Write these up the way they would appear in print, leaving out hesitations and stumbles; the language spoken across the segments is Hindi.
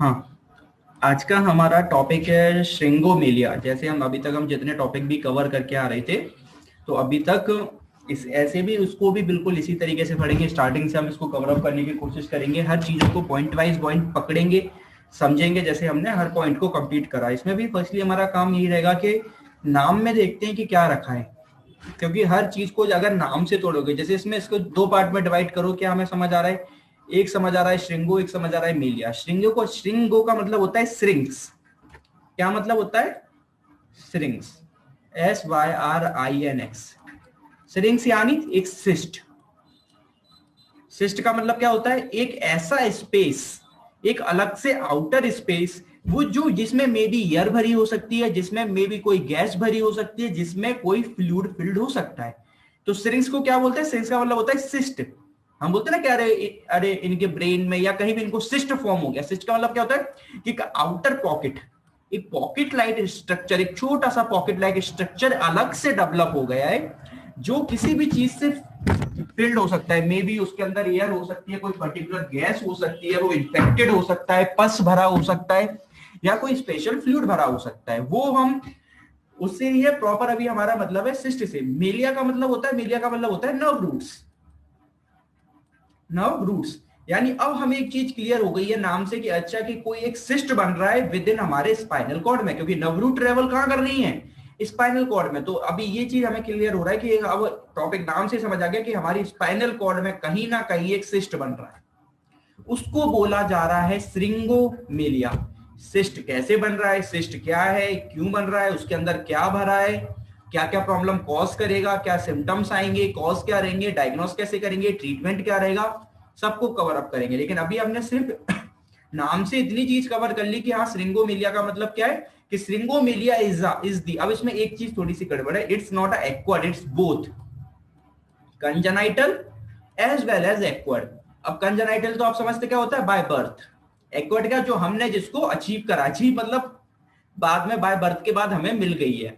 हाँ, आज का हमारा टॉपिक है श्रिंगोमेलिया। जैसे हम जितने टॉपिक भी कवर करके आ रहे थे, तो अभी तक इस ऐसे भी उसको भी बिल्कुल इसी तरीके से पढ़ेंगे। स्टार्टिंग से हम इसको कवर अप करने की कोशिश करेंगे, हर चीजों को पॉइंट वाइज पॉइंट पकड़ेंगे, समझेंगे जैसे हमने हर पॉइंट को कंप्लीट करा। इसमें भी फर्स्टली हमारा काम यही रहेगा कि नाम में देखते हैं कि क्या रखा है, क्योंकि हर चीज को अगर नाम से तोड़ोगे, जैसे इसमें इसको दो पार्ट में डिवाइड करो, क्या हमें समझ आ रहा है? एक समझ आ रहा है श्रिंगो, एक समझ आ रहा है मेलिया। श्रिंगो का मतलब होता है श्रिंक्स। क्या मतलब होता है? Shrinks, SYRINX। श्रिंक्स यानी एक सिस्ट। सिस्ट का मतलब क्या होता है? एक ऐसा स्पेस, एक अलग से आउटर स्पेस, वो जो जिसमें मे बी एयर भरी हो सकती है, जिसमें मे बी कोई गैस भरी हो सकती है, जिसमें कोई फ्लूइड फिल्ड हो सकता है। तो सिरिंक्स को क्या बोलते हैं? सिरिंक्स का मतलब होता है सिस्ट। हम बोलते हैं ना कि अरे अरे इनके ब्रेन में या कहीं भी इनको सिस्ट फॉर्म हो गया। सिस्ट का मतलब क्या होता है कि आउटर पॉकेट, एक पॉकेट लाइक स्ट्रक्चर, एक छोटा सा पॉकेट लाइक स्ट्रक्चर अलग से डेवलप हो गया है, जो किसी भी चीज से फिल्ड हो सकता है। मे बी उसके अंदर एयर हो सकती है, कोई पर्टिकुलर गैस हो सकती है, वो इन्फेक्टेड हो सकता है, पस भरा हो सकता है, या कोई स्पेशल फ्लूइड भरा हो सकता है। वो हम उससे ये प्रॉपर अभी हमारा मतलब है सिस्ट से। मेलिया का मतलब होता है, मेलिया का मतलब होता है नर्व रूट्स। नर्व रूट्स यानी अब हमें एक चीज क्लियर हो गई है नाम से कि अच्छा कि कोई एक सिस्ट बन रहा है विद इन हमारे स्पाइनल कॉर्ड में, क्योंकि नर्व रूट ट्रेवल कहां कर रही है? स्पाइनल कॉर्ड में। तो अभी ये चीज हमें क्लियर हो रहा है कि अब टॉपिक नाम से समझ आ गया कि हमारी स्पाइनल कॉर्ड में कहीं ना कहीं एक सिस्ट बन रहा है। उसको बोला जा रहा है श्रिंगोमेलिया। सिस्ट कैसे बन रहा है, सिस्ट क्या है, क्यों बन रहा है, उसके अंदर क्या भरा है, क्या क्या प्रॉब्लम कॉज करेगा, क्या सिम्टम्स आएंगे, कॉज क्या रहेंगे, डायग्नोस कैसे करेंगे, ट्रीटमेंट क्या रहेगा, सबको कवर अप करेंगे। लेकिन अभी हमने सिर्फ नाम से इतनी चीज कवर कर ली कि हाँ श्रिंगोमेलिया का मतलब क्या है, कि श्रिंगोमेलिया इज दी। अब इसमें एक चीज थोड़ी सी गड़बड़ है, it's not a acquired, it's both congenital as well as acquired. अब कंजेनाइटल तो आप समझते क्या होता है? By birth. एक्वायर्ड का जो हमने जिसको अचीव करा, अचीव मतलब बाद में बाय बर्थ के बाद हमें मिल गई है,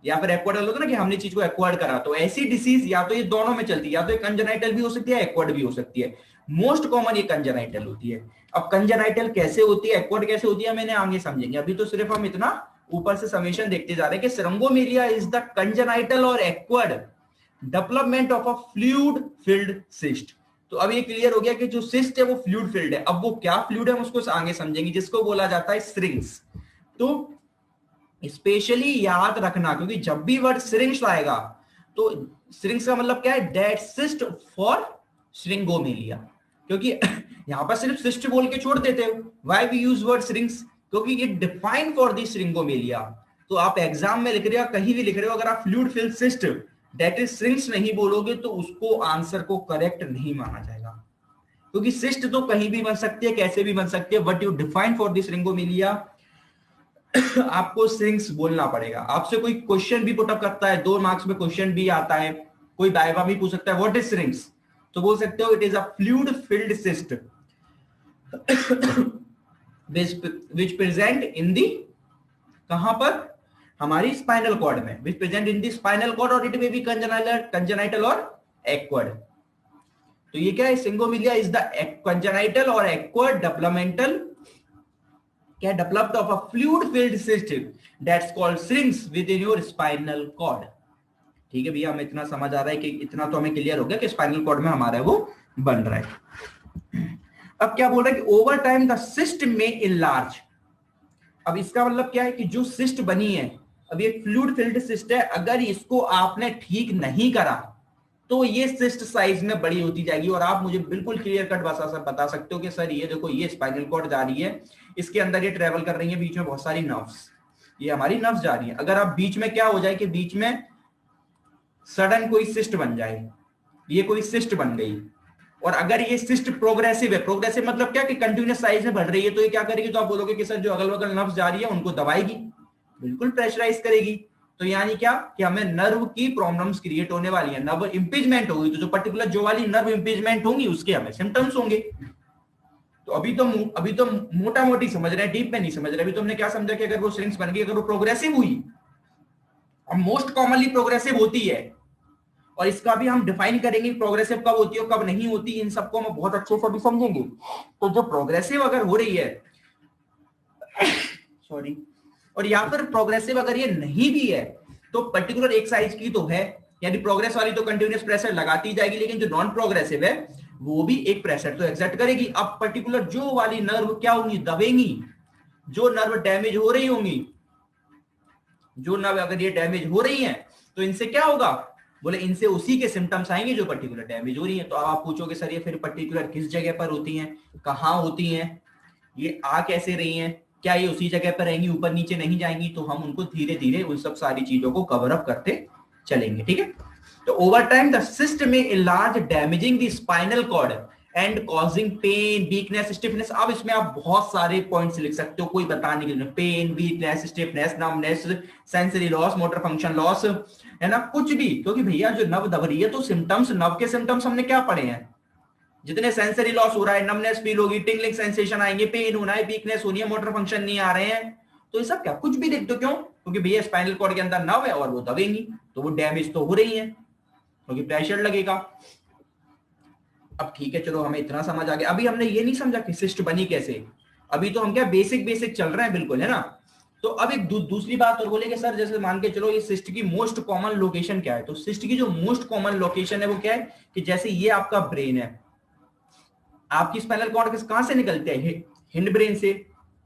या फिर एक्वायर्ड होता है ना कि हमने चीज को एक्वायर्ड करा। तो ऐसी डिसीज या तो ये दोनों में चलती है, या तो ये कंजेनाइटल भी हो सकती है, एक्वायर्ड भी हो सकती है। मोस्ट कॉमन ये कंजेनाइटल होती है। अब कंजेनाइटल कैसे होती है, एक्वायर्ड कैसे होती है, मैंने आगे समझेंगे। अभी तो सिर्फ हम इतना ऊपर से समेशन देखते जा रहे हैं कि श्रिंगोमेलिया इज द कंजेनाइटल और acquired development of a fluid filled cyst. तो अब ये क्लियर हो गया कि जो सिस्ट है वो फ्लूइड फिल्ड है। अब वो क्या फ्लूइड है हम उसको आगे समझेंगे, जिसको बोला जाता है श्रिंग्स। तो स्पेशली याद रखना, क्योंकि जब भी वर्ड श्रिंग्स आएगा तो श्रिंग्स का मतलब क्या है? Dead cyst for syringomyelia. क्योंकि यहां पर सिर्फ सिस्ट बोल के छोड़ देते हो। Why we use word syrinx? क्योंकि it define for the syringomyelia. तो आप एग्जाम में लिख रहे हो, कहीं भी लिख रहे हो, अगर आप fluid filled cyst that is syrinx नहीं बोलोगे तो उसको आंसर को करेक्ट नहीं माना जाएगा। क्योंकि सिस्ट तो कहीं भी बन सकती है, कैसे भी बन सकती है, but you define for this syringomyelia आपको श्रिंग्स बोलना पड़ेगा। आपसे कोई क्वेश्चन भी पुटअप करता है, 2 मार्क्स में क्वेश्चन भी आता है, कोई वाइवा भी पूछ सकता है व्हाट इज श्रिंग्स, तो बोल सकते हो it is a fluid filled cyst which present in the, कहां पर? हमारी स्पाइनल कॉर्ड में, which present in the spinal cord, और इट मे बी कंजेनाइटल और एक्वायर्ड। तो ये क्या है? श्रिंगोमेलिया इज द कंजेनाइटल और एक्वायर्ड डेवलपमेंटल, क्या developed of a fluid filled system that's called syrinx within your spinal cord. ठीक है भैया, हमें इतना समझ आ रहा है कि इतना तो हमें क्लियर हो गया कि स्पाइनल कॉर्ड में हमारा वो बन रहा है। अब क्या बोल रहा है कि ओवर टाइम द सिस्ट में इनलार्ज। अब इसका मतलब क्या है कि जो सिस्ट बनी है, अब ये फ्लूइड फिल्ड सिस्ट है, अगर इसको आपने ठीक नहीं करा तो ये सिस्ट साइज में बड़ी होती जाएगी। और आप मुझे बिल्कुल क्लियर कट बता सकते हो कि सर ये देखो, ये स्पाइनल कॉर्ड जा रही है, इसके अंदर ये ट्रेवल कर रही है, बीच में बहुत सारी नर्व्स, ये हमारी नर्व्स जा रही है। अगर आप बीच में क्या हो जाए कि बीच में सडन कोई सिस्ट बन जाए, ये कोई सिस्ट बन गई, और अगर ये सिस्ट प्रोग्रेसिव है, प्रोग्रेसिव मतलब क्या कि कंटिन्यूस साइज में बढ़ रही है, तो ये क्या करेगी? तो आप बोलोगे कि सर जो अगल बगल नर्व्स जा रही है उनको दबाएगी, बिल्कुल प्रेशराइज करेगी। तो यानी क्या कि हमें नर्व की प्रॉब्लम्स क्रिएट होने वाली है, नर्व इंपीजमेंट होगी। तो जो पर्टिकुलर जो वाली नर्व इंपीजमेंट होंगी उसके हमें सिम्टम्स होंगे। तो अभी तो मोटा मोटी समझ रहे हैं, डीप में नहीं समझ रहे। अभी तो हमने क्या समझा कि अगर वो श्रिंक्स बन गई, अगर वो प्रोग्रेसिव हुई, और मोस्ट कॉमनली प्रोग्रेसिव होती है, और इसका भी हम डिफाइन करेंगे प्रोग्रेसिव कब होती है और कब नहीं होती, इन सबको हम बहुत अच्छे से भी समझेंगे। तो जो प्रोग्रेसिव अगर हो रही है, सॉरी। और या फिर प्रोग्रेसिव अगर ये नहीं भी है तो पर्टिकुलर एक साइज की तो है, यानी प्रोग्रेस वाली तो कंटिन्यूअस प्रेशर लगाती जाएगी, लेकिन जो नॉन प्रोग्रेसिव है वो भी एक प्रेशर तो एक्सर्ट करेगी। अब पर्टिकुलर जो वाली नर्व क्या होंगी, दबेंगी। जो नर्व डैमेज हो रही होंगी, जो नर्व अगर ये डैमेज हो रही है तो इनसे क्या होगा, बोले इनसे उसी के सिम्टम्स आएंगे जो पर्टिकुलर डैमेज हो रही है। तो आप पूछोगे सर ये फिर पर्टिकुलर किस जगह पर होती हैं, कहां होती हैं, ये आ कैसे रही हैं, क्या ये उसी जगह पर रहेंगी, ऊपर नीचे नहीं जाएंगी? तो हम उनको धीरे धीरे उन सब सारी चीजों को कवर अप करते चलेंगे, ठीक है। तो ओवर टाइम द सिस्ट में इलाज damaging the spinal cord and causing pain, weakness, stiffness. अब इसमें आप बहुत सारे पॉइंट्स लिख सकते हो, कोई बताने के लिए, pain, weakness, stiffness, numbness, sensory loss, motor function loss, है ना, कुछ भी। क्योंकि भैया जो नव दब रही है तो सिम्टम्स, नव के सिम्टम्स हमने क्या पढ़े हैं, जितने सेंसरी लॉस हो रहा है, नमनेस फील होगी, टिंगलिंग सेंसेशन आएंगे, पेन होना है, वीकनेस होनी है, मोटर फंक्शन नहीं आ रहे हैं, तो ये सब क्या कुछ भी देख दो। क्यों? क्योंकि भैया स्पाइनल कॉर्ड के अंदर नर्व है और वो दबेंगी तो वो डैमेज तो हो रही है, क्योंकि प्रेशर लगेगा। अब ठीक है, चलो हमें इतना समझ आ गया। अभी हमने ये नहीं समझा कि सिस्ट बनी कैसे, अभी तो हम क्या बेसिक बेसिक चल रहे हैं, बिल्कुल, है ना। तो अब एक दूसरी बात और बोलेंगे सर, जैसे मान के चलो ये सिस्ट की मोस्ट कॉमन लोकेशन क्या है, तो सिस्ट की जो मोस्ट कॉमन लोकेशन है वो क्या है कि जैसे ये आपका ब्रेन है, आपकी स्पाइनल कॉर्ड कहां से निकलते हैं, हिंड ब्रेन से,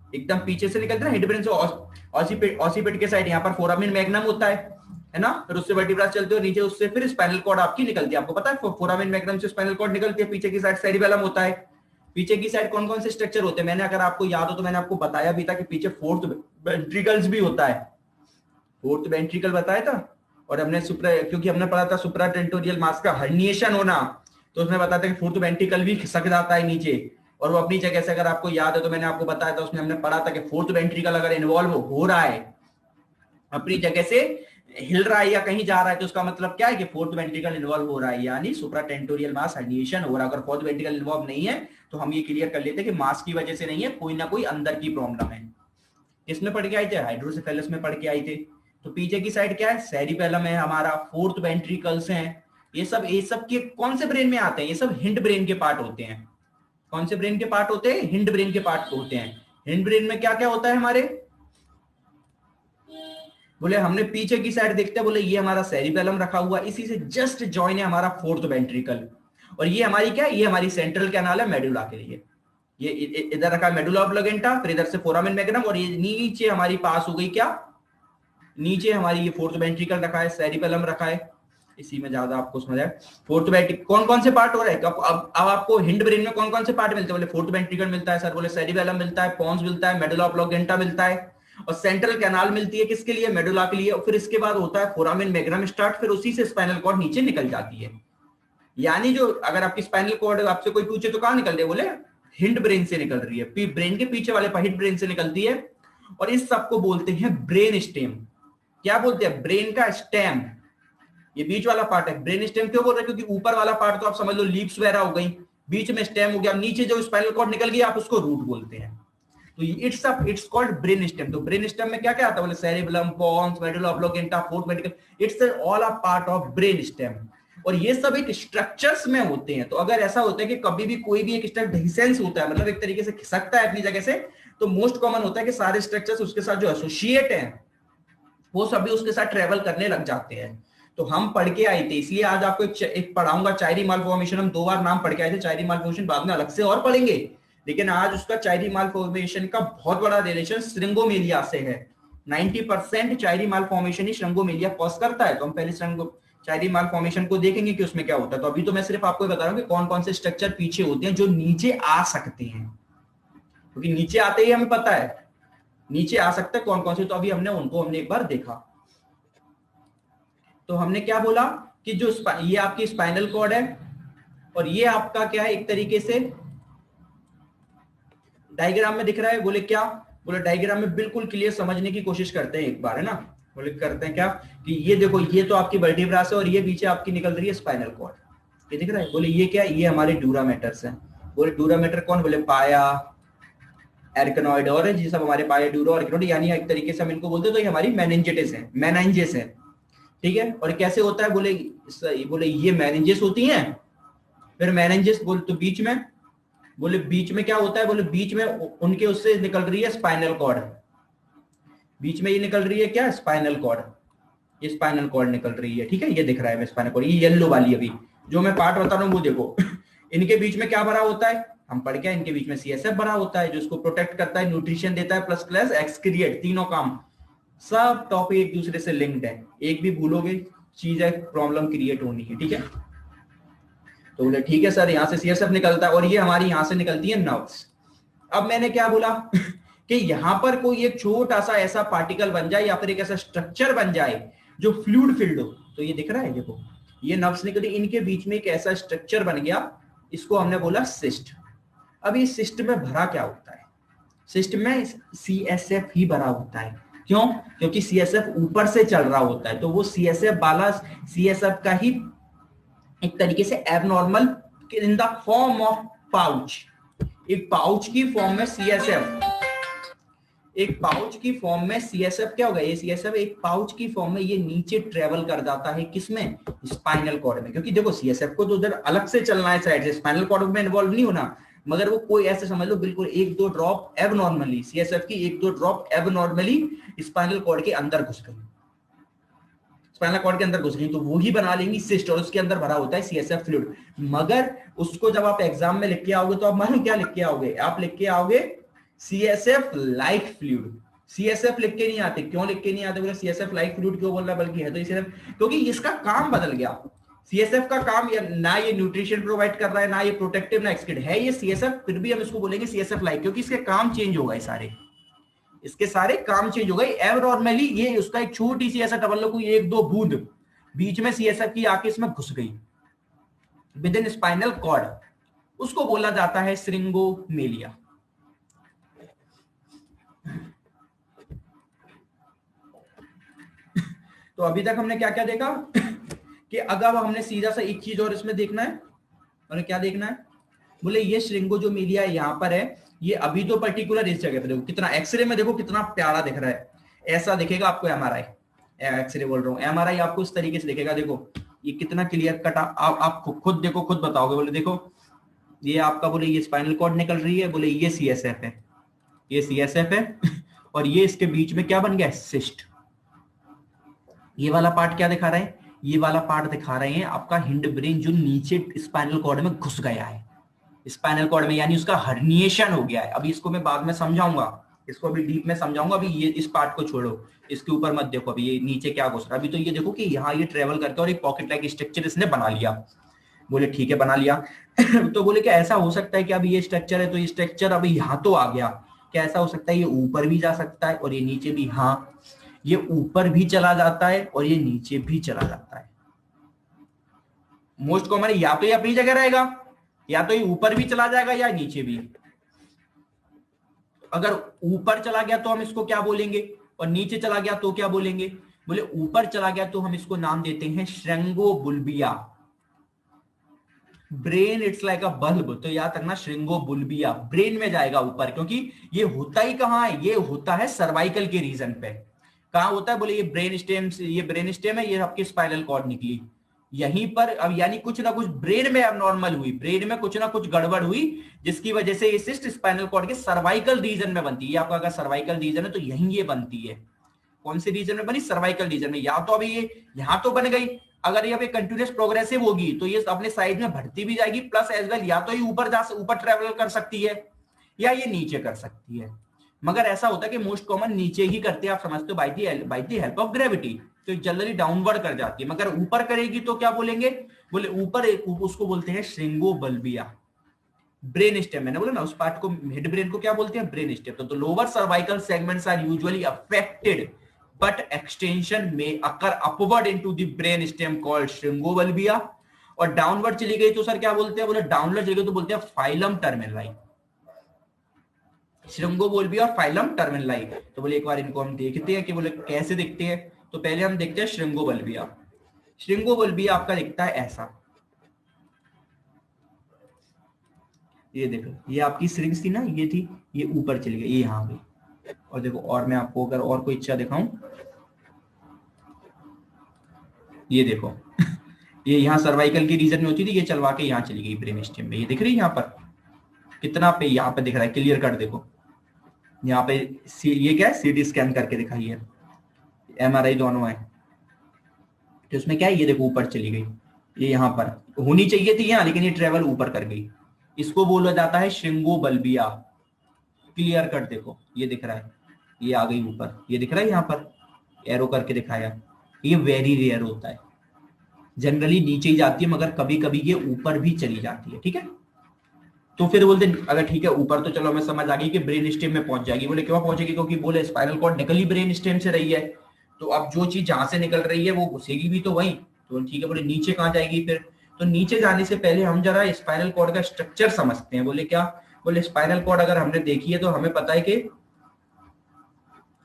एकदम पीछे से निकलते हैं हिंड ब्रेन से, ऑसिपिट के साइड यहाँ पर फोरामिन मैग्नम होता है ना, फिर उससे वर्टिब्रा चलते हो नीचे, उससे फिर स्पाइनल कॉर्ड आपकी निकलती है। आपको पता है फोरामिन मैग्नम से स्पाइनल कॉर्ड निकलती है, पीछे की साइड सेरिबेलम होता है। पीछे की साइड कौन कौन से स्ट्रक्चर होते हैं, मैंने अगर आपको याद हो तो मैंने आपको बताया भी था कि पीछे फोर्थ वेंट्रिकल्स भी होता है, फोर्थ वेंट्रिकल बताया था। और हमने क्योंकि हमने पढ़ा था सुप्राटेंटोरियल मास का हर्निएशन होना, तो उसमें बताया था कि फोर्थ वेंट्रिकल भी खिसक जाता है नीचे और वो अपनी जगह से, अगर आपको याद है तो मैंने आपको बताया था, उसमें हमने पढ़ा था कि फोर्थ वेंट्रिकल अगर इन्वॉल्व हो रहा है, अपनी जगह से हिल रहा है या कहीं जा रहा है, तो उसका मतलब क्या है कि फोर्थ वेंट्रिकल इन्वॉल्व हो रहा है, यानी सुप्राटेंटोरियल मास हर्निएशन हो रहा है। अगर फोर्थ वेंट्रिकल इन्वॉल्व नहीं है तो हम ये क्लियर कर लेते हैं कि मास की वजह से नहीं है, कोई ना कोई अंदर की प्रॉब्लम है। इसमें पढ़ के आए थे, हाइड्रोसेफेलस में पढ़ के आए थे। तो पीछे की साइड क्या है, सेरिबेलम है हमारा, फोर्थ वेंट्रिकल्स हैं, ये सब के कौन से ब्रेन में आते हैं, ये सब हिंड ब्रेन के पार्ट होते हैं। कौन से ब्रेन के पार्ट होते हैं, हिंड ब्रेन के पार्ट होते हैं। हिंड ब्रेन में क्या क्या होता है हमारे, बोले हमने पीछे की साइड देखते हैं, बोले ये हमारा सेरिबेलम रखा हुआ, इसी से जस्ट जॉइन है हमारा फोर्थ वेंट्रिकल, और ये हमारी क्या है, ये हमारी सेंट्रल कैनाल है मेडुला के लिए। ये इधर रखा है मेडुला ऑब्लिगेंटा, फिर इधर से फोरामिन मैग्नम, और ये नीचे हमारी पास हो गई क्या, नीचे हमारी ये फोर्थ वेंट्रिकल रखा है, सेरिबेलम रखा है, इसी में ज्यादा आपको समझ आए। फोर्थ वेंट्रिकल कौन कौन से पार्ट हो रहे हैं, अब आपको हिंड ब्रेन में कौन कौन से पार्ट मिलते हैं, बोले फोर्थ वेंट्रिकल मिलता है सर, बोले सेरिबेलम मिलता है, पोन्स मिलता है, मेडुला ऑब्लिगेंटा मिलता है, और सेंट्रल कैनाल मिलती है किसके लिए, मेडुला के लिए, और फिर इसके बाद होता है फोरामिन मैग्नम स्टार्ट, फिर उसी से स्पाइनल कॉर्ड नीचे निकल जाती है। यानी जो अगर आपकी स्पाइनल कॉर्ड आपसे कोई पूछे तो कहां निकल रही है, बोले हिंड ब्रेन से निकल रही है, ब्रेन के पीछे वाले हिंड ब्रेन से निकलती है, और इस सबको बोलते हैं ब्रेन स्टेम। क्या बोलते हैं, ब्रेन का स्टेम, ये बीच वाला पार्ट है। ब्रेन स्टेम क्यों बोल रहे हैं, क्योंकि ऊपर वाला पार्ट तो आप समझ लो लीव्स वगैरह हो गई, बीच में स्टेम हो गया, नीचे जो स्पाइनल कॉर्ड निकल गया आप उसको रूट बोलते हैं। तो इट्स कॉल्ड ब्रेन स्टेम। तो ब्रेन स्टेम में क्या क्या आता है, बोले cerebellum, pons, medulla oblongata, fourth ventricle, it's all a part of brain stem, और ये सब एक स्ट्रक्चर्स में होते हैं। तो अगर ऐसा होता है कि कभी भी कोई भी एक स्ट्रक्चर होता है, मतलब एक तरीके से खिसकता है अपनी जगह से, तो मोस्ट कॉमन होता है कि सारे स्ट्रक्चर्स उसके साथ जो एसोसिएट हैं वो सभी उसके साथ ट्रेवल करने लग जाते हैं। तो हम पढ़ के आए थे, इसलिए आज आपको एक पढ़ाऊंगा चायरी मालफॉर्मेशन। हम 2 बार नाम पढ़ के आए थे, चायरी मालफॉर्मेशन बाद में अलग से और पढ़ेंगे, लेकिन आज उसका चायरी मालफॉर्मेशन का बहुत बड़ा रिलेशन श्रिंगोमेलिया से है। 90% चायरी मालफॉर्मेशन ही श्रिंगोमेलिया कॉज करता है। तो हम पहले चायरी मालफॉर्मेशन को देखेंगे कि उसमें क्या होता है। तो अभी तो मैं सिर्फ आपको बता रहा हूँ कि कौन कौन से स्ट्रक्चर पीछे होते हैं जो नीचे आ सकते हैं, क्योंकि नीचे आते ही हमें पता है नीचे आ सकते हैं कौन कौन से। तो अभी हमने एक बार देखा। तो हमने क्या बोला कि जो ये आपकी स्पाइनल कॉर्ड है, और ये आपका क्या है, एक तरीके से डायग्राम में दिख रहा है। बोले क्या, बोले डायग्राम में बिल्कुल क्लियर समझने की कोशिश करते हैं एक बार, है ना। बोले करते हैं क्या कि ये देखो, ये तो आपकी वर्टिब्रा है और ये पीछे आपकी निकल रही है स्पाइनल कॉर्ड, ये दिख रहा है। बोले ये क्या है, ये हमारे ड्यूरामेटर्स हैं। बोले ड्यूरामेटर कौन, बोले पाया, एर्कनॉइड, और ये सब हमारे पाया, ड्यूरो, एर्कनॉइड, यानी एक तरीके से हम इनको बोलते हैं तो ये हमारी मेनिंजेटिस है, मेनाइंजेस है, ठीक है। और कैसे होता है, बोले ये मेनिंजेस होती हैं, फिर मेनिंजेस बोल तो बीच में बोले बीच में क्या होता है, बोले बीच में उनके उससे निकल रही है स्पाइनल कॉर्ड, बीच में ये निकल रही है क्या, स्पाइनल कॉर्ड, ये स्पाइनल कॉर्ड निकल रही है, ठीक है, ये दिख रहा है स्पाइनल कॉर्ड, ये येलो वाली अभी जो मैं पार्ट बता रहा हूँ वो देखो। इनके बीच में क्या भरा होता है, हम पढ़ के इनके बीच में सीएसएफ भरा होता है जो इसको प्रोटेक्ट करता है, न्यूट्रिशन देता है, प्लस प्लस एक्सक्रिएट, तीनों काम, सब टॉपिक एक दूसरे से लिंक्ड है, एक भी भूलोगे चीज है प्रॉब्लम क्रिएट होनी है, ठीक है। तो बोले ठीक है सर, यहाँ से सीएसएफ निकलता है और ये हमारी यहाँ से निकलती है नर्व्स। अब मैंने क्या बोला कि यहां पर कोई एक छोटा सा ऐसा पार्टिकल बन जाए या फिर एक ऐसा स्ट्रक्चर बन जाए जो फ्लूइड फिल्ड हो, तो ये दिख रहा है देखो, ये नर्व्स निकली, इनके बीच में एक ऐसा स्ट्रक्चर बन गया, इसको हमने बोला सिस्ट। अब इस सिस्ट में भरा क्या होता है, सिस्ट में सीएसएफ ही भरा होता है, क्यों, क्योंकि सीएसएफ ऊपर से चल रहा होता है, तो वो सीएसएफ वाला सीएसएफ का ही एक तरीके से abnormal in the form of pouch, एक पाउच की फॉर्म में सीएसएफ, एक पाउच की फॉर्म में सीएसएफ क्या होगा, ये सीएसएफ एक पाउच की फॉर्म में ये नीचे ट्रेवल कर जाता है, किसमें, स्पाइनल कॉर्ड में, क्योंकि देखो सीएसएफ को तो उधर अलग से चलना है साइड से, स्पाइनल कॉर्ड में इन्वॉल्व नहीं होना, मगर वो कोई ऐसे समझ लो बिल्कुल एक दो ड्रॉप एबनॉर्मली, सीएसएफ की एक दो ड्रॉप एबनॉर्मली स्पाइनल कॉर्ड के अंदर घुस गई, स्पाइनल कॉर्ड के अंदर घुस गई, तो वो ही बना लेंगी सिस्ट और उसके अंदर भरा होता है सीएसएफ फ्लूइड। मगर उसको जब आप एग्जाम में लिख के आओगे तो आप मालूम क्या लिख के आओगे, आप लिख के आओगे सीएसएफ लाइक फ्लूइड, सीएसएफ लिख के नहीं आते, क्यों लिख के नहीं आते, बोले सीएसएफ लाइक फ्लूइड क्यों बोल रहा है, बल्कि है तो सीएसएफ, क्योंकि इसका काम बदल गया, सीएसएफ का काम ना ये न्यूट्रिशन प्रोवाइड कर रहा है, ना ये प्रोटेक्टिव, ना एक्सक्रीट है ये सीएसएफ, फिर भी हम इसको बोलेंगे सीएसएफ लाइक, क्योंकि इसके काम चेंज हो गए सारे, इसके सारे काम चेंज हो गए एबनॉर्मली, ये उसका एक छोटी सी ऐसा टबल कोई एक दो बूंद बीच में सीएसएफ की आके इसमें घुस गई विद इन स्पाइनल कॉर्ड, उसको बोला जाता है श्रिंगोमेलिया। तो अभी तक हमने क्या क्या देखा कि अगर हमने सीधा सा एक चीज और इसमें देखना है, और क्या देखना है, बोले ये श्रिंगोमेलिया यहां पर है, ये अभी तो पर्टिकुलर इस जगह पे देखो कितना, एक्सरे में देखो कितना प्यारा दिख रहा है, ऐसा दिखेगा आपको एमआरआई, एक्सरे बोल रहा हूँ, एमआरआई आपको इस तरीके से दिखेगा, देखो ये कितना क्लियर कट, आप खुद देखो, खुद बताओगे, बोले देखो ये आपका, बोले ये स्पाइनल कॉर्ड निकल रही है, बोले ये सीएसएफ है, ये सीएसएफ है और ये इसके बीच में क्या बन गया, सिस्ट। ये वाला पार्ट क्या दिखा रहे हैं, ये वाला पार्ट दिखा रहे हैं आपका हिंड ब्रेन जो नीचे स्पाइनल कॉर्ड में घुस गया है, स्पाइनल कॉर्ड में, यानी उसका हर्निएशन हो गया है। अभी इसको मैं बाद में समझाऊंगा, इसको अभी डीप में समझाऊंगा, अभी ये इस पार्ट को छोड़ो, इसके ऊपर मत देखो, अभी ये नीचे क्या घुस रहा है, अभी तो ये देखो कि यहाँ ये ट्रेवल करके और एक पॉकेट लाइक स्ट्रक्चर इसने बना लिया, बोले ठीक है बना लिया तो बोले क्या ऐसा हो सकता है कि अभी ये स्ट्रक्चर है, तो ये स्ट्रक्चर अभी यहाँ तो आ गया, क्या ऐसा हो सकता है ये ऊपर भी जा सकता है और ये नीचे भी, हाँ ये ऊपर भी चला जाता है और ये नीचे भी चला जाता है, मोस्ट कॉमन या तो ये अपनी जगह रहेगा, या तो ये ऊपर भी चला जाएगा या नीचे भी। अगर ऊपर चला गया तो हम इसको क्या बोलेंगे, और नीचे चला गया तो क्या बोलेंगे, बोले ऊपर चला गया तो हम इसको नाम देते हैं syringobulbia, brain it's like a bulb, तो याद रखना श्रिंगोबुल्बिया ब्रेन में जाएगा ऊपर, क्योंकि ये होता ही कहां है, ये होता है सर्वाइकल के रीजन पे, कहां होता है, बोले ये ब्रेन स्टेम, ये ब्रेन स्टेम है, ये आपकी स्पाइनल कॉर्ड निकली यहीं पर, अब यानी कुछ ना कुछ ब्रेन में एबनॉर्मल हुई, ब्रेन में कुछ ना कुछ गड़बड़ हुई, जिसकी वजह से ये सिस्ट स्पाइनल कॉर्ड के सर्वाइकल रीजन में बनती है, आपका अगर सर्वाइकल रीजन है तो यहीं ये बनती है, कौन से रीजन में बनी, सर्वाइकल रीजन में, या तो अभी ये यहां तो बन गई, अगर ये अभी कंटिन्यूस प्रोग्रेसिव होगी तो ये अपने साइड में बढ़ती भी जाएगी, प्लस एज वेल या तो ये ऊपर ट्रेवल कर सकती है या ये नीचे कर सकती है, मगर ऐसा होता है कि मोस्ट कॉमन नीचे ही करते हैं, आप समझते हो, by the help of gravity, तो जनरली डाउनवर्ड कर जाती है, मगर ऊपर करेगी तो क्या बोलेंगे, बोले ऊपर उसको बोलते हैं श्रिंगोबुल्बिया, ब्रेन स्टेम, मैंने बोला ना उस पार्ट को, हेड ब्रेन को क्या बोलते हैं, ब्रेन स्टेम। तो lower cervical segments are usually affected but extension में occur upward into the brain stem called syringobulbia, और डाउनवर्ड चली गई तो सर क्या बोलते हैं, बोले डाउनवर्ड चली गई तो बोलते हैं फाइलम टर्मिनली, श्रिंगोबुल्बिया और फाइलम टर्मिनली। तो बोले एक बार इनको हम देखते हैं कि बोले कैसे दिखते हैं, तो पहले हम देखते हैं श्रिंगोबुल्बिया। श्रिंगोबुल्बिया आपका दिखता है ऐसा, ये देखो ये आपकी श्रिंग्स थी ना, ये थी, ये ऊपर चली गई, ये यहाँ गई, और देखो और मैं आपको अगर और कोई इच्छा दिखाऊं, ये देखो ये यहाँ सर्वाइकल की रीजन में होती थी, ये चलवा के यहाँ चली गई ब्रेन स्टेम में, ये दिख रही है यहाँ पर, कितना पे यहाँ पे दिख रहा है, क्लियर कट देखो यहाँ पे ये क्या है, सीटी स्कैन करके दिखाई है, MRI दोनों है। तो इसमें क्या है, ये देखो ऊपर चली गई, ये यहाँ पर होनी चाहिए थी यहाँ, लेकिन ये ट्रेवल ऊपर कर गई। इसको बोला जाता है श्रिंगोबल्बिया। क्लियर कट देखो ये दिख रहा है, ये आ गई ऊपर, ये दिख रहा है यहाँ पर एरो करके दिखाया। ये वेरी रेयर होता है, जनरली नीचे ही जाती है, मगर कभी कभी ये ऊपर भी चली जाती है। ठीक है, तो फिर बोलते अगर ठीक है ऊपर तो चलो हमें समझ आ गई कि ब्रेन स्टेम में पहुंच जाएगी। बोले क्यों पहुंचेगी, क्योंकि बोले स्पाइनल कॉर्ड निकली ब्रेन स्टेम से रही है, तो अब जो चीज जहां से निकल रही है वो घुसेगी भी तो वही, तो ठीक है। बोले नीचे कहाँ जाएगी फिर, तो नीचे जाने से पहले हम जरा स्पाइनल कॉर्ड का स्ट्रक्चर समझते हैं। बोले क्या, बोले स्पाइनल कॉर्ड अगर हमने देखी है तो हमें पता है कि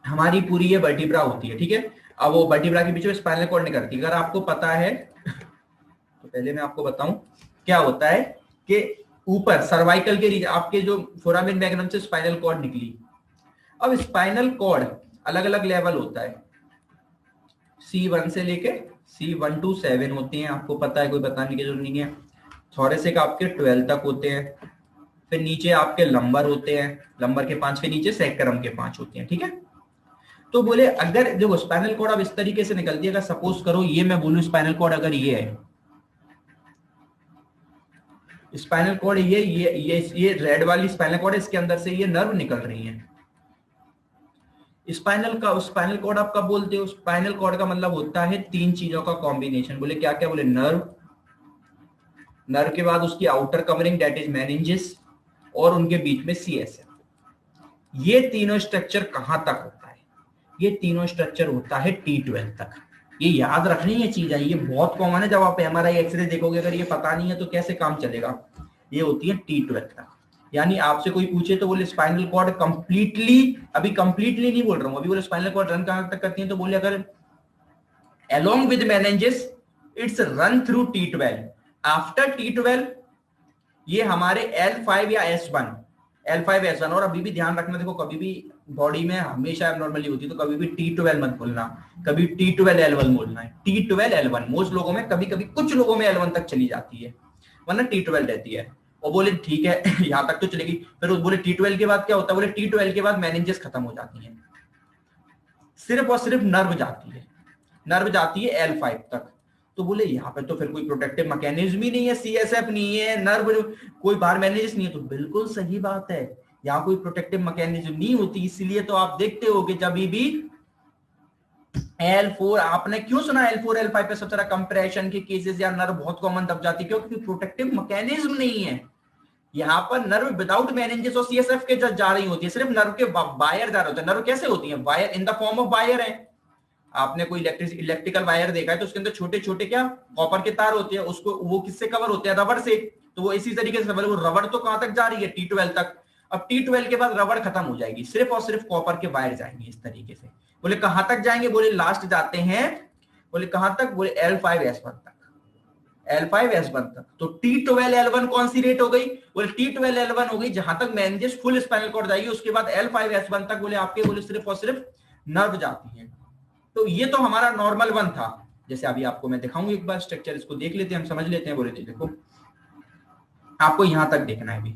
हमारी पूरी ये वर्टिब्रा होती है। ठीक है, अब वो वर्टिब्रा के बीच में स्पाइनल कॉर्ड निकलती है। अगर आपको पता है तो पहले मैं आपको बताऊं क्या होता है कि ऊपर सर्वाइकल के रीजन आपके जो फोरामेन मैग्नम से स्पाइनल कॉर्ड निकली। अब स्पाइनल कॉर्ड अलग अलग लेवल होता है, C1 से लेके C1 to 7 होते हैं, आपको पता है, कोई बताने की जरूरत नहीं है। थोरेसिक आपके 12 तक होते हैं, फिर नीचे आपके लंबर होते हैं, लंबर के 5, फिर नीचे सैक्रम के 5 होते हैं। ठीक है, तो बोले अगर जो स्पाइनल कॉर्ड अब इस तरीके से निकलती है, अगर सपोज करो ये मैं बोलूं स्पाइनल कॉर्ड अगर ये है, स्पाइनल कॉर्ड ये रेड वाली स्पाइनल कॉर्ड है, इसके अंदर से ये नर्व निकल रही है। स्पाइनल कॉर्ड आप कब बोलते हो, स्पाइनल कॉर्ड का मतलब होता है 3 चीजों का कॉम्बिनेशन। बोले क्या क्या, बोले नर्व, नर्व के बाद उसकी outer covering that is meninges, और उनके बीच में CSF। ये तीनों स्ट्रक्चर कहां तक होता है, ये तीनों स्ट्रक्चर होता है T12 तक। ये याद रखनी है चीजें, ये बहुत कॉमन है। जब आप MRI एक्सरे देखोगे अगर ये पता नहीं है तो कैसे काम चलेगा। ये होती है T12 तक, यानी आपसे कोई पूछे तो बोले स्पाइनल कॉर्ड कंप्लीटली, अभी कंप्लीटली नहीं बोल रहा हूं, अभी बोले स्पाइनल कॉर्ड रन कहां तक करती है, तो बोले अगर along with meninges it's run through T12, after T12 ये हमारे L5 या S1, L5 S1। और अभी भी ध्यान रखना, देखो कभी भी बॉडी में हमेशा एबनॉर्मली होती है, तो कभी भी T12 मत बोलना, कभी T12 L1 बोलना है। T12 L1 मोस्ट लोगों में, कभी कभी कुछ लोगों में L1 तक चली जाती है, वरना T12 रहती है। और बोले ठीक है यहां तक तो चलेगी, फिर बोले T12 के बाद क्या होता है, बोले T12 के बाद मैनिंजेस खत्म हो जाती है, सिर्फ और सिर्फ नर्व जाती है, नर्व जाती है L5 तक। तो बोले यहाँ पे तो फिर कोई प्रोटेक्टिव मैकेनिज्म ही नहीं है, CSF नहीं है, नर्व कोई बाहर मैनेजेस नहीं है, तो बिल्कुल सही बात है, यहाँ कोई प्रोटेक्टिव मैकेनिज्म नहीं होती। इसलिए तो आप देखते होगे जब भी L4, आपने क्यों सुना L4 L5 पे सबसे ज्यादा कंप्रेशन के केसेस या नर्व बहुत कॉमन दब जाती है, क्योंकि प्रोटेक्टिव मैकेनिज्म नहीं है। यहाँ पर नर्व विदाउट मैनिंजेस और CSF के जा रही होती है, सिर्फ नर्व के वायर जा रहे होते हैं। नर्व कैसे होती है, wire in the form of wire है। आपने कोई इलेक्ट्रिकल वायर देखा है तो उसके अंदर छोटे छोटे क्या कॉपर के तार होते हैं, उसको वो किससे कवर होते हैं, रबर से। तो वो इसी तरीके से वो रबर तो कहां तक जा रही है, T12 तक। अब T12 के बाद रबर खत्म हो जाएगी, सिर्फ और सिर्फ कॉपर के वायर जाएंगे इस तरीके से। बोले कहां तक जाएंगे, बोले लास्ट जाते हैं, बोले कहां तक, बोले L5S1 तक, L5S1 तक। तो T12L1 कौन सी रेट हो गई, बोले T12L1 हो गई जहां तक मैनिंजेस फुल स्पाइनल कॉर्ड जाएगी। उसके बाद L5S1 तक बोले आपके बोले सिर्फ और सिर्फ नर्व जाती है। तो ये तो हमारा नॉर्मल वन था, जैसे अभी आपको मैं दिखाऊंगी एक बार स्ट्रक्चर, इसको देख लेते हैं, हम समझ लेते हैं। बोले देखो आपको यहां तक देखना है अभी,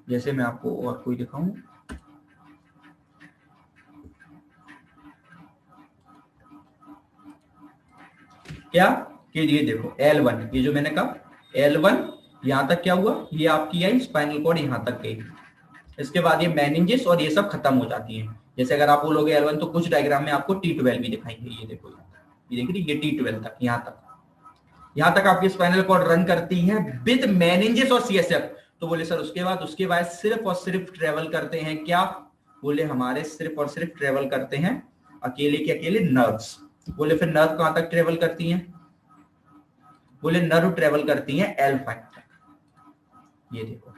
जैसे मैं आपको और कोई दिखाऊं, क्या कि ये देखो L1, ये जो मैंने कहा L1 यहां तक क्या हुआ, ये आपकी आई स्पाइनल कॉर्ड यहां तक गई। इसके बाद ये मैनिंजेस और ये सब खत्म हो जाती है। जैसे अगर आप बोलोगे L1 तो कुछ डायग्राम में आपको T12 भी दिखाएंगे। ये देखो, ये देख रही, ये T12 तक, यहां तक आपकी स्पाइनल कॉर्ड रन करती है विद मैनिंजेस और CSF। तो बोले सर उसके बाद सिर्फ और सिर्फ ट्रेवल करते हैं क्या, बोले हमारे सिर्फ और सिर्फ ट्रेवल करते हैं अकेले के अकेले नर्व्स। बोले फिर नर्व कहां तक ट्रेवल करती हैं, बोले नर्व ट्रेवल करती हैं L5 तक। ये देखो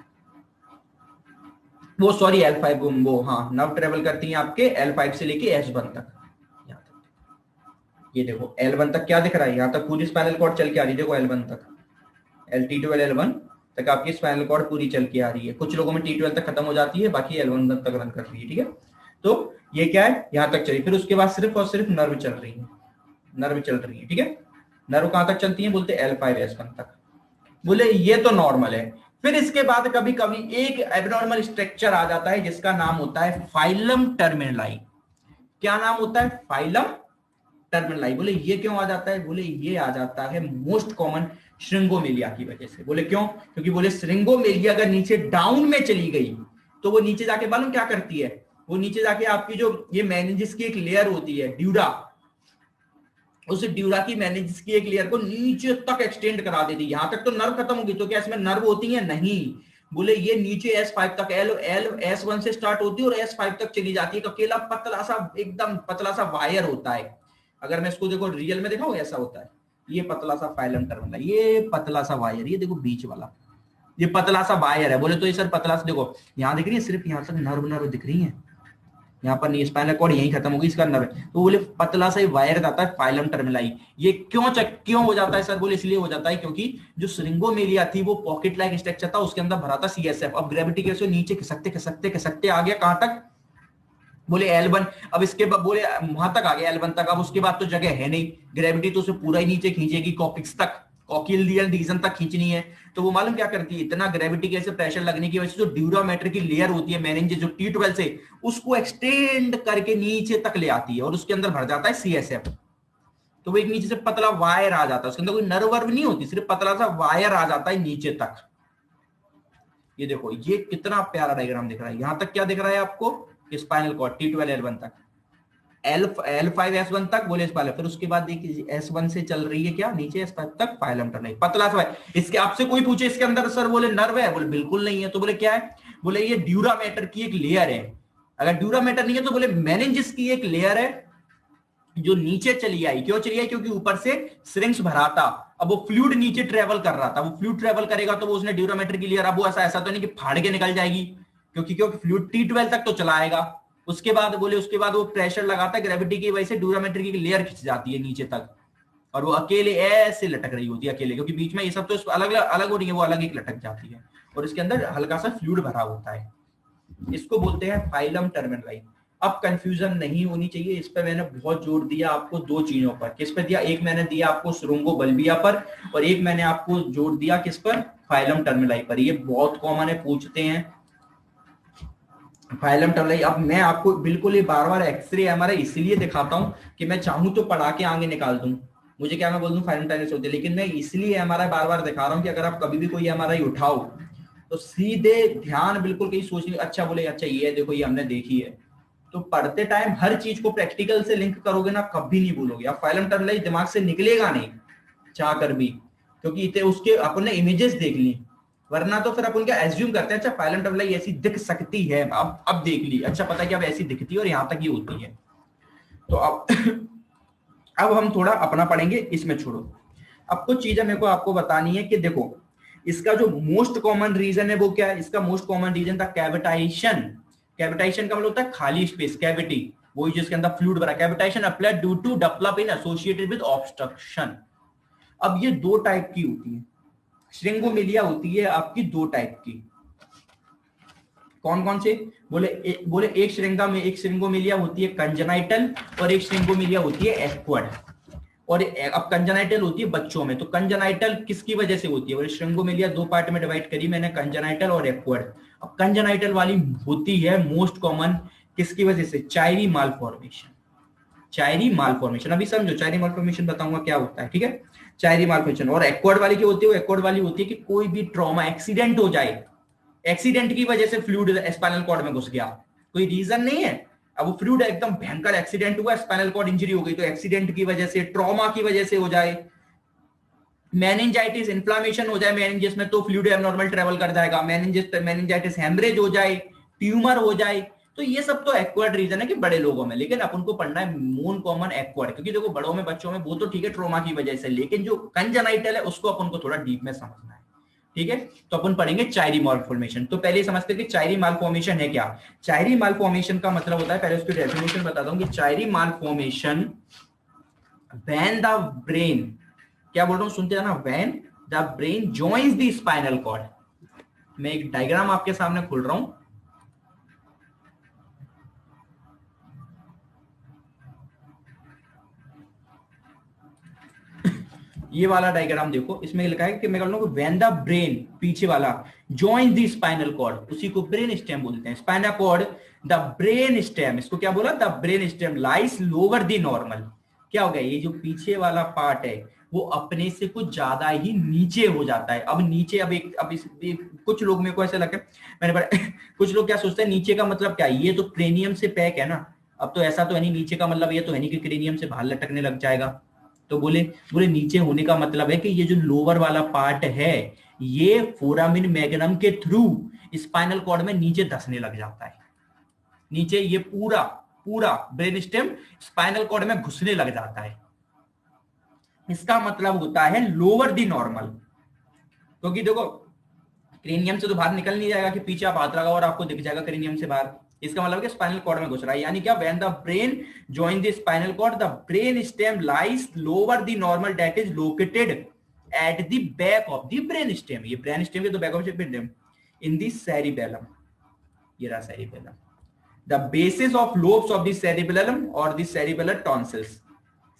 वो सॉरी L5 वो हाँ नर्व ट्रेवल करती हैं आपके L5 से लेके S1 तक, यहाँ तक। ये देखो L1 तक क्या दिख रहा है, यहाँ तक पूरी स्पाइनल कॉर्ड चल के आ रही है। देखो L1 तक, T12L1 तक आपकी स्पाइनल कॉर्ड पूरी चल के आ रही है। कुछ लोगों में T12 तक खत्म हो जाती है, बाकी L1 तक रन कर रही है। ठीक है, तो ये क्या है, यहाँ तक चली, फिर उसके बाद सिर्फ और सिर्फ नर्व चल रही है, नर्व चल रही है। ठीक है, नर्व कहां तक चलती है, बोलते L5S1 तक। बोले ये तो नॉर्मल है, फिर इसके बाद कभी कभी एक एबनॉर्मल स्ट्रक्चर आ जाता है जिसका नाम होता है फाइलम टर्मिनलाई। क्या नाम होता है? फाइलम टर्मिनलाई। बोले ये क्यों आ जाता है? बोले ये आ जाता है मोस्ट कॉमन श्रिंगोमेलिया की वजह से। बोले क्यों? क्योंकि बोले श्रिंगोमेलिया अगर नीचे डाउन में चली गई तो वो नीचे जाके मालूम क्या करती है? वो नीचे जाके आपकी जो ये मेनिंजेस की एक लेयर होती है ड्यूरा, उस ड्यूरा की मेनिंजेस की एक लेयर को नीचे तक एक्सटेंड करा देती है। यहां तक तो नर्व खत्म होगी, तो क्या इसमें नर्व होती है? नहीं। बोले ये नीचे S5 तक, एल एल S1 से स्टार्ट होती है और S5 तक चली जाती है। तो अकेला पतला सा, एकदम पतला सा वायर होता है। अगर मैं इसको देखो रियल में दिखाऊं, ऐसा होता है। ये पतला सा फाइलम टर्मिनल, ये पतला सा वायर, ये देखो बीच वाला, ये पतला सा वायर है। बोले तो ये सर पतला सा, देखो यहाँ दिख रही है, सिर्फ यहाँ तक नर्व नर्व दिख रही है, यहाँ पर नहीं, स्पाइनल कॉर्ड यहीं खत्म होगी, इसका नर्व। तो बोले पतला सा वायर आता है फाइलम टर्मिनलाई। ये क्यों हो जाता है सर? बोले इसलिए हो जाता है क्योंकि जो श्रिंगोमेलिया थी वो पॉकेट लाइक स्ट्रक्चर था, उसके अंदर भरा था CSF। अब ग्रेविटी के वजह से नीचे खिसकते खिसकते खिसकते आ गया कहां तक? बोले L1। अब इसके बाद बोले वहां तक आ गया L1 तक। अब उसके बाद तो जगह है नहीं, ग्रेविटी तो उसे पूरा ही नीचे खींचेगी, कॉकिक्स तक, कॉकिलियल रीजन तक खींचनी है। तो वो मालूम क्या करती है? इतना ग्रेविटी के प्रेशर लगने की वजह से जो ड्यूरामेटर की लेयर होती है मेनिंजेस जो T12 से, उसको एक्सटेंड करके नीचे तक ले आती है और उसके अंदर भर जाता है CSF। तो वो एक नीचे से पतला वायर आ जाता है, उसके अंदर कोई नर्व वर्व नहीं होती, सिर्फ पतला सा वायर आ जाता है नीचे तक। ये देखो ये कितना प्यारा डायग्राम दिख रहा है। यहां तक क्या दिख रहा है आपको? स्पाइनल कॉर्ड T12 L1 तक, L5 S1 तक। बोले स्पाइनल, फिर उसके बाद देखिए S1 से चल रही है क्या नीचे S5 तक, फाइलम टर्मिनल, पतला सा है। इसके आपसे कोई पूछे इसके अंदर सर बोले नर्व है? बोले बिल्कुल नहीं है। तो बोले क्या है? बोले ये ड्यूरामेटर की एक लेयर है। अगर ड्यूरामेटर नहीं है तो बोले मेनिंजेस की एक लेयर है जो नीचे चली आई। क्यों चली आई? क्योंकि ऊपर से सिरिंज भरा था, अब वो फ्लूइड नीचे ट्रेवल कर रहा था। वो फ्लूइड ट्रेवल करेगा तो वो उसने ड्यूरामेटर की लेयर, अब वो ऐसा तो नहीं कि फाड़ के निकल जाएगी, क्योंकि फ्लूइड T12 तक तो चला आएगा। उसके बाद बोले उसके बाद वो प्रेशर लगाता है ग्रेविटी की वजह से, ड्यूरामेटर की लेयर खिंच जाती है नीचे तक और वो अकेले ऐसे लटक रही होती है अकेले, क्योंकि बीच में ये सब तो अलग अलग हो रही है, वो अलग ही लटक जाती है और इसके अंदर हल्का सा फ्लूइड भरा होता है। इसको बोलते हैं फाइलम टर्मिनलाई। अब कंफ्यूजन नहीं होनी चाहिए, इस पर मैंने बहुत जोर दिया आपको दो चीजों पर। किस पर दिया? एक मैंने दिया आपको श्रृंगोबल्बिया पर और एक मैंने आपको जोर दिया किस पर? फाइलम टर्मिनलाई पर। ये बहुत कॉमन है, पूछते हैं फाइलम टर्मिनलाई। अब मैं आपको बिल्कुल ही बार बार एक्सरे MRI इसलिए दिखाता हूं कि मैं चाहूं तो पढ़ा के आगे निकाल दूं, मुझे क्या मैं बोल दूं फाइलम टर्मिनलाई होती है, लेकिन मैं इसलिए MRI बार बार दिखा रहा हूं कि अगर आप कभी भी कोई MRI उठाओ तो सीधे ध्यान बिल्कुल कहीं सोचने, अच्छा बोले अच्छा ये देखो ये हमने देखी है। तो पढ़ते टाइम हर चीज को प्रैक्टिकल से लिंक करोगे ना, कभी नहीं भूलोगे। अब फाइलम टर्मिनलाई दिमाग से निकलेगा नहीं चाह कर भी, क्योंकि इतने उसके अपन ने इमेजेस देख ली, वरना तो फिर अपन क्या एज्यूम करते हैं, अच्छा फाइलम टर्मिनलाई ऐसी दिख सकती है, अब देख ली, अच्छा पता है कि अब ऐसी दिखती है और यहां तक ही होती है। तो अब अब हम थोड़ा अपना पढ़ेंगे, इसमें छोड़ो। अब कुछ चीजें मेरे को आपको बतानी है कि देखो इसका जो मोस्ट कॉमन रीजन है वो क्या है? इसका मोस्ट कॉमन रीजन था कैविटाइशन। कैविटाइशन का मतलब होता है खाली स्पेस, कैविटी, वही जिसके अंदर फ्लूइड भरा। Cavitation applied due to develop in associated with obstruction. अब ये दो टाइप की होती है, श्रिंगोमिलिया होती है आपकी दो टाइप की। कौन कौन से? बोले एक श्रिंगोमिलिया होती है कंजेनाइटल और एक श्रिंगोमिलिया होती है एक्वायर्ड। और अब कंजेनाइटल होती है बच्चों में। तो कंजेनाइटल किसकी वजह से होती है? बोले श्रिंगोमिलिया दो पार्ट में डिवाइड करी मैंने, कंजेनाइटल और एक्वायर्ड। अब कंजेनाइटल वाली होती है मोस्ट कॉमन किसकी वजह से? चायरी मालफॉर्मेशन। चायरी मालफॉर्मेशन, अभी समझो चायरी मालफॉर्मेशन बताऊंगा क्या होता है, ठीक है? चायरी मालफॉर्मेशन। और एक्वायर्ड वाली क्या होती है? वो एक्वायर्ड वाली होती है कि कोई भी ट्रॉमा, एक्सीडेंट हो जाए, एक्सीडेंट की वजह से फ्लूइड स्पाइनल कॉर्ड में घुस गया, कोई रीजन नहीं है, अब वो फ्लूइड एकदम भयंकर एक्सीडेंट हुआ, स्पाइनल कॉर्ड इंजरी हो गई, तो एक्सीडेंट की वजह से, ट्रॉमा की वजह से हो जाए, मेनिंजाइटिस इन्फ्लामेशन हो जाए मेनिंजेस में तो फ्लूइड एबनॉर्मल ट्रेवल कर जाएगा, मेनिंजाइटिस हेमरेज हो जाए, ट्यूमर हो जाए, तो ये सब तो एक्वायर्ड रीजन है कि बड़े लोगों में। लेकिन अपन को पढ़ना है मोन कॉमन एक्वायर्ड, क्योंकि देखो बड़ों में बच्चों में वो तो ठीक है ट्रोमा की वजह से, लेकिन जो कंजेनाइटल है उसको अपन को थोड़ा डीप में समझना है, ठीक है? तो अपन पढ़ेंगे चायरी मालफॉर्मेशन। तो पहले समझते हैं कि चायरी मालफॉर्मेशन है क्या। चायरी मालफॉर्मेशन का मतलब होता है, पहले उसकी डेफिनेशन बताता हूं कि Chiari malformation when the brain, क्या बोल रहा हूं सुनते जाना, when the brain joins the spinal cord. मैं एक डायग्राम आपके सामने खोल रहा हूं, ये वाला डायग्राम देखो, इसमें लिखा है कि मैं कह व्हेन द ब्रेन, पीछे वाला, जॉइन द स्पाइनल कॉर्ड, उसी को ब्रेन स्टेम बोलते हैं। Spinal cord, the brain stem, इसको क्या बोला, the brain stem lies lower the normal. क्या हो गया, ये जो पीछे वाला पार्ट है वो अपने से कुछ ज्यादा ही नीचे हो जाता है। अब नीचे, कुछ लोग, मेरे को ऐसा लगता है, मैंने पढ़ा कुछ लोग क्या सोचते हैं नीचे का मतलब क्या है, ये तो क्रेनियम से पैक है ना। अब तो ऐसा तो है नहीं, नीचे का मतलब ये तो है नहीं कि क्रेनियम से बाहर लटकने लग जाएगा। तो बोले नीचे होने का मतलब है कि ये जो लोअर वाला पार्ट है ये फोरामिन मैग्नम के थ्रू स्पाइनल कॉर्ड में नीचे धंसने लग जाता है। नीचे ये पूरा पूरा ब्रेन स्टेम स्पाइनल कॉर्ड में घुसने लग जाता है। इसका मतलब होता है लोअर दी नॉर्मल। क्योंकि देखो क्रेनियम से तो बाहर निकल नहीं जाएगा कि पीछे आप हाथ लगाओ और आपको दिख जाएगा क्रेनियम से बाहर। इसका मतलब कि स्पाइनल कॉर्ड में घुस रहा है। यानी क्या, when the brain join the spinal cord, the brain stem lies lower the normal that is located at the back of the brain stem. ये ब्रेन स्टेम के तो back of the brain stem in the cerebellum. ये रहा cerebellum, the basis of lobes of the cerebellum और the cerebellar tonsils.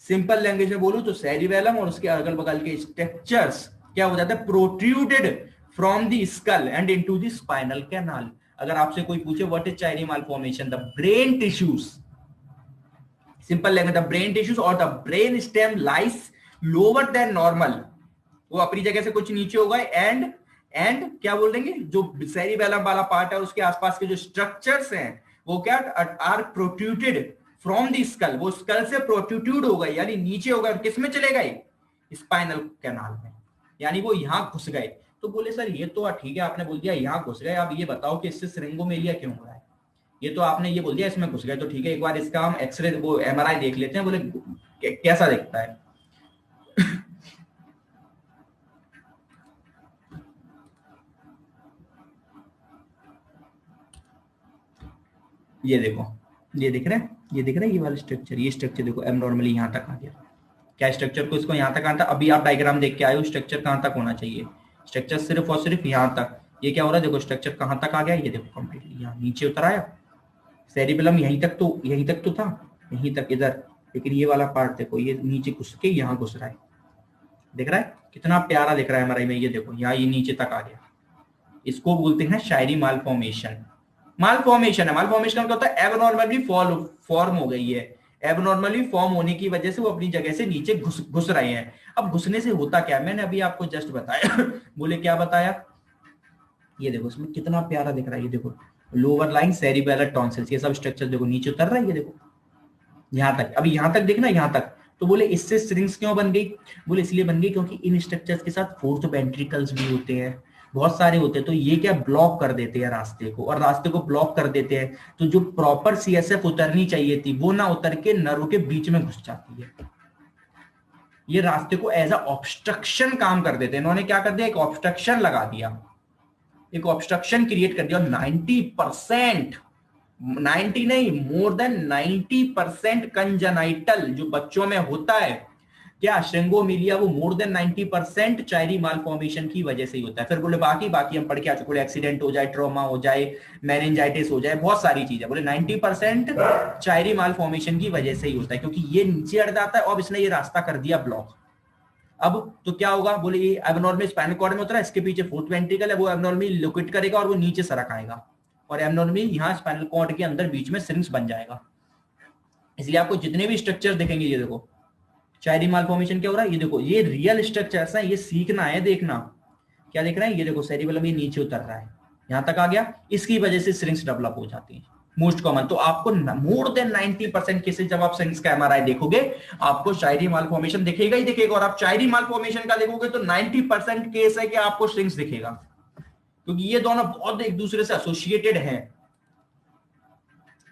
Simple language में बोलूं तो सेरिबेलम और उसके अगल बगल के स्ट्रक्चर्स क्या हो जाता है, protruded from the skull and into the spinal canal. अगर आपसे कोई पूछे what is Chiari malformation, the brain tissues, simple language, the brain tissues और the brain stem lies lower than normal, वो अपनी जगह से कुछ नीचे होगा। एंड क्या बोल देंगे, जो सेरिबेलम वाला पार्ट है उसके आसपास के जो स्ट्रक्चर्स हैं वो क्या are protruded from the school, वो स्कल से प्रोट्रूड होगा यानी नीचे होगा। किस में चले गए, स्पाइनल कैनाल में, यानी वो यहां घुस गए। तो बोले सर ये तो ठीक है, आपने बोल दिया यहां घुस गए, अब ये बताओ कि इससे सिरिंगोमेलिया क्यों हो रहा है। ये तो आपने ये बोल दिया इसमें घुस गए, तो ठीक है, एक बार इसका हम एक्सरे वो एमआरआई देख लेते हैं, बोले कैसा दिखता है। ये देखो, ये दिख रहा है, ये दिख रहा है, ये वाला स्ट्रक्चर, ये स्ट्रक्चर देखो एबनॉर्मली यहां तक आ गया। क्या स्ट्रक्चर को इसको यहां तक आना था, अभी आप डायग्राम देख के आए हो, स्ट्रक्चर कहां तक होना चाहिए, स्ट्रक्चर सिर्फ और सिर्फ यहां तक। ये क्या हो रहा है, देखो स्ट्रक्चर कहां तक आ गया, ये देखो कंप्लीटली यहां नीचे उतर आया। सेरिबेलम यहीं तक तो था, यहीं तक इधर, लेकिन ये वाला पार्ट देखो ये नीचे घुस के यहां घुस रहा है। दिख रहा है कितना प्यारा दिख रहा है हमारे में, ये देखो यहाँ ये नीचे तक आ गया। इसको बोलते हैं शायरी मालफॉर्मेशन। मालफॉर्मेशन है, मालफॉर्मेशन क्या होता है, एबनॉर्मली फॉर्म हो गई है, एबनॉर्मली फॉर्म होने की वजह से वो अपनी जगह से नीचे घुस रहे हैं। अब घुसने से होता क्या, मैंने अभी आपको जस्ट बताया बोले क्या बताया, ये देखो इसमें कितना प्यारा दिख रहा है, ये देखो लोअर लाइन सेरिबेलर टॉन्सिल्स, ये सब स्ट्रक्चर देखो नीचे उतर रहा है, ये देखो यहां तक, अभी यहां तक देखना, यहां तक। तो बोले इससे स्ट्रिंग्स क्यों बन गई, बोले इसलिए बन गई क्योंकि इन स्ट्रक्चर्स के साथ फोर्थ वेंट्रिकल्स भी होते हैं, बहुत सारे होते हैं। तो ये क्या ब्लॉक कर देते हैं रास्ते को, और रास्ते को ब्लॉक कर देते हैं तो जो प्रॉपर सीएसएफ उतरनी चाहिए थी वो ना उतर के नर्व के बीच में घुस जाती है। ये रास्ते को एज अ ऑब्स्ट्रक्शन काम कर देते हैं। इन्होंने क्या कर दिया, एक ऑब्स्ट्रक्शन लगा दिया, एक ऑब्स्ट्रक्शन क्रिएट कर दिया। 90%, 90 नहीं, मोर देन 90% कंजेनाइटल जो बच्चों में होता है, क्या श्रिंगोमिलिया, वो मोर देन 90% चायरी मालफॉर्मेशन की वजह से ही होता है। फिर बोले बाकी हम पढ़ के आ चुके, एक्सीडेंट हो जाए, ट्रॉमा हो जाए, मेनिंजाइटिस हो जाए, बहुत सारी चीजें, बोले 90% चायरी मालफॉर्मेशन की वजह से ही होता है, क्योंकि ये नीचे अड़ जाता है और इसने ये रास्ता कर दिया ब्लॉक। अब तो क्या होगा, बोले ये एबनॉर्मल स्पाइनल कॉर्ड में उतरा, इसके पीछे फोर्थ वेंट्रिकल है, वो एबनॉर्मली लोकेट करेगा और वो नीचे सरक आएगा, और एबनॉर्मली यहाँ स्पाइनल कॉर्ड के अंदर बीच में सिरिंज बन जाएगा। इसलिए आपको जितने भी स्ट्रक्चर दिखेंगे, ये देखो चायरी मालफॉर्मेशन क्या हो रहा है, ये देखो ये रियल स्ट्रक्चर्स है, ये सीखना है, देखना क्या देख रहे हैं, ये देखो सेरिबेलम ये नीचे उतर रहा है, यहां तक आ गया, इसकी वजह से सिरिंज डेवलप हो जाती है मोस्ट कॉमन। तो आपको मोर देन 90% केसेस जब आप सिरिंज का एमआरआई देखोगे आपको चायरी मालफॉर्मेशन दिखेगा ही दिखेगा, और आप चायरी मालफॉर्मेशन का देखोगे तो 90% केस है कि आपको सिरिंज दिखेगा, क्योंकि ये दोनों बहुत एक दूसरे से एसोसिएटेड हैं।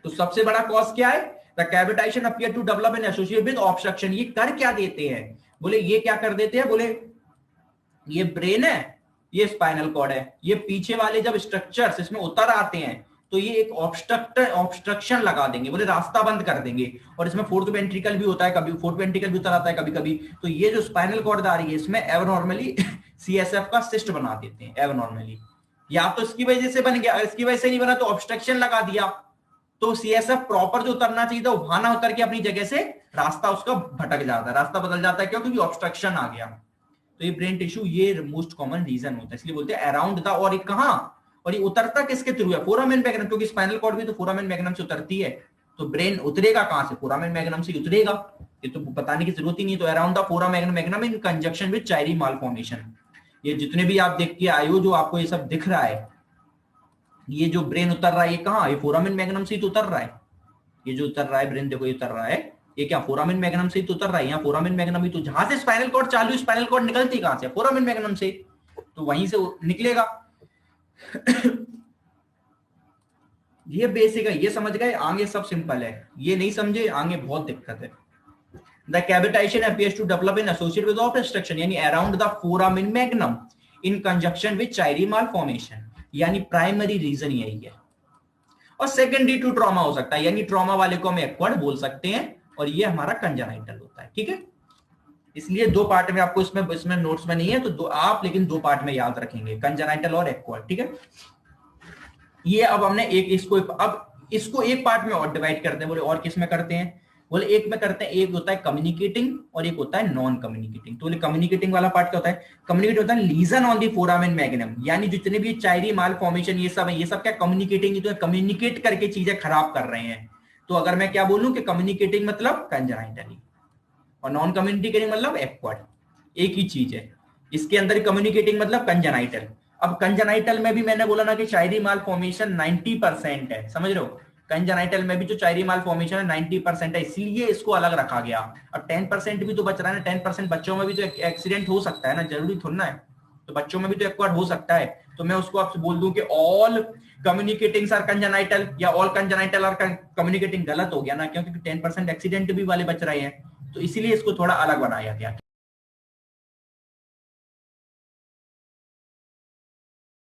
तो सबसे बड़ा कॉज क्या है, the cavitation appear to develop in associate with obstruction. ये कर क्या देते हैं, बोले ये क्या कर देते हैं, बोले ये ब्रेन है, ये स्पाइनल कॉर्ड है, ये पीछे वाले जब स्ट्रक्चर्स इसमें उतर आते हैं तो ये एक ऑब्स्ट्रक्शन लगा देंगे, बोले रास्ता बंद कर देंगे। और इसमें फोर्थ वेंट्रिकल भी होता है, कभी फोर्थ वेंट्रिकल भी उतर आता है कभी कभी। तो ये जो स्पाइनल कॉर्ड आ रही है इसमें एबनॉर्मली सीएसएफ का सिस्ट बना देते हैं एबनॉर्मली, या तो इसकी वजह से बन गया, इसकी वजह से नहीं बना तो ऑब्स्ट्रक्शन लगा दिया, तो सीएसएफ प्रॉपर जो उतरना चाहिए था वहां ना उतर के अपनी जगह से रास्ता उसका भटक जाता है, रास्ता बदल जाता है। क्यों? क्योंकि ऑब्स्ट्रक्शन आ गया। तो ये ब्रेन टिश्यू, ये मोस्ट कॉमन रीजन होता है, इसलिए बोलते हैं अराउंड द, और ये कहां, और ये उतरता किसके थ्रू है? फोरामेन मैग्नम, क्योंकि स्पाइनल कॉर्ड भी तो फोरामेन मैग्नम से उतरती है। तो ब्रेन उतरेगा कहां से? फोरामेन मैग्नम से उतरेगा, ये तो बताने की जरूरत ही नहीं। तो around the foramen magnum in conjunction with Chiari malformation. ये जितने भी आप देख के आए हो, जो आपको ये सब दिख रहा है, ये जो ब्रेन उतर रहा है ये कहां? ये फोरामेन मैग्नम से ही तो उतर रहा है। ये जो उतर रहा है ब्रेन, देखो ये उतर रहा है, ये क्या फोरामेन मैग्नम से ही तो उतर रहा है। यहाँ फोरामेन मैग्नम ही तो, जहां से स्पाइनल कॉर्ड चालू, स्पाइनल कॉर्ड निकलती कहां से? फोरामेन मैग्नम से, तो वहीं से निकलेगा। ये बेसिक है, ये समझ गए, आगे सब सिंपल है। ये नहीं समझे आगे बहुत दिक्कत है। The cavitation appears to develop in associated with obstruction, यानी around the foramen magnum in conjunction with Chiari malformation, यानी प्राइमरी रीजन यही है। और सेकेंडरी टू ट्रॉमा हो सकता है, यानी ट्रॉमा वाले को हम एक्वार्ड बोल सकते हैं, और ये हमारा कंजेनाइटल होता है। ठीक है, इसलिए दो पार्ट में आपको इसमें नोट्स में नहीं है, तो आप लेकिन दो पार्ट में याद रखेंगे, कंजेनाइटल और एक्वार्ड। ठीक है, ये अब हमने इसको एक पार्ट में और डिवाइड करते हैं। बोले और किस में करते हैं? बोले एक में करते हैं, एक होता है कम्युनिकेटिंग और एक होता है नॉन कम्युनिकेटिंग। तो बोले कम्युनिकेटिंग वाला पार्ट क्या होता है? कम्युनिकेट होता है lesion on the foramen magnum, यानी जितने भी चायरी माल फॉर्मेशन ये सब है, ये सब क्या कम्युनिकेटिंग, तो कम्युनिकेट करके चीजें खराब कर रहे हैं। तो अगर मैं क्या बोलूं कि कम्युनिकेटिंग मतलब कंजेनाइटली और नॉन कम्युनिकेटिंग मतलब एक्वार्ड, एक ही चीज है। इसके अंदर कम्युनिकेटिंग मतलब कंजेनाइटल। अब कंजेनाइटल में भी मैंने बोला ना कि चायरी माल फॉर्मेशन 90% है, समझ रहे हो? कंजेनाइटल में भी जो चायरी माल फॉर्मेशन है 90% है, इसलिए इसको अलग रखा गया। अब 10% भी तो बच रहा है ना, 10% बच्चों में भी तो एक्सीडेंट हो सकता है ना, जरूरी थोड़ा ना है। तो बच्चों में भी तो एक्वार्ड हो सकता है। तो मैं उसको आपसे बोल दूं कि ऑल कम्युनिकेटिंग्स आर कंजेनाइटल या ऑल कंजेनाइटल आर कम्युनिकेटिंग, गलत हो गया ना, क्योंकि 10% एक्सीडेंट भी वाले बच रहे हैं। तो इसीलिए इसको थोड़ा अलग बनाया गया।